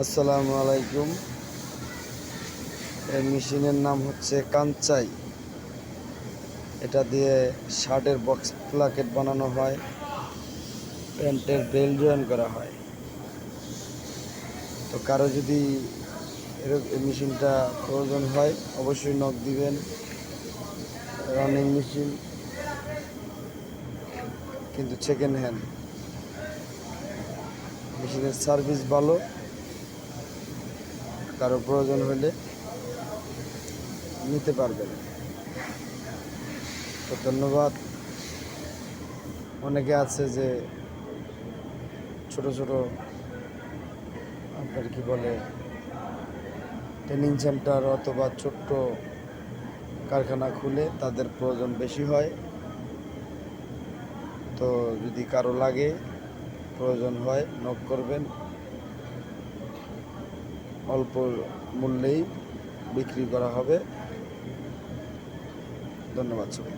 আসসালামু আলাইকুম। এই মেশিনের নাম হচ্ছে কাঞ্চাই। এটা দিয়ে শার্টের বক্স প্লাকেট বানানো হয়, প্যান্টের বেল্ট জয়েন করা হয়। তো কারো যদি এরকম এই মেশিনটা প্রয়োজন হয় অবশ্যই নক দিবেন। রানিং মেশিন, কিন্তু সেকেন্ড হ্যান্ড। মেশিনের সার্ভিস ভালো, কারো প্রয়োজন হলে নিতে পারবেন। তো ধন্যবাদ। অনেকে আছে যে ছোট ছোট আপনার কি বলে ট্রেনিং সেন্টার অথবা ছোট্ট কারখানা খুলে তাদের প্রয়োজন বেশি হয়। তো যদি কারো লাগে, প্রয়োজন হয়, নক করবেন। অল্প মূল্যেই বিক্রি করা হবে। ধন্যবাদ সবাই।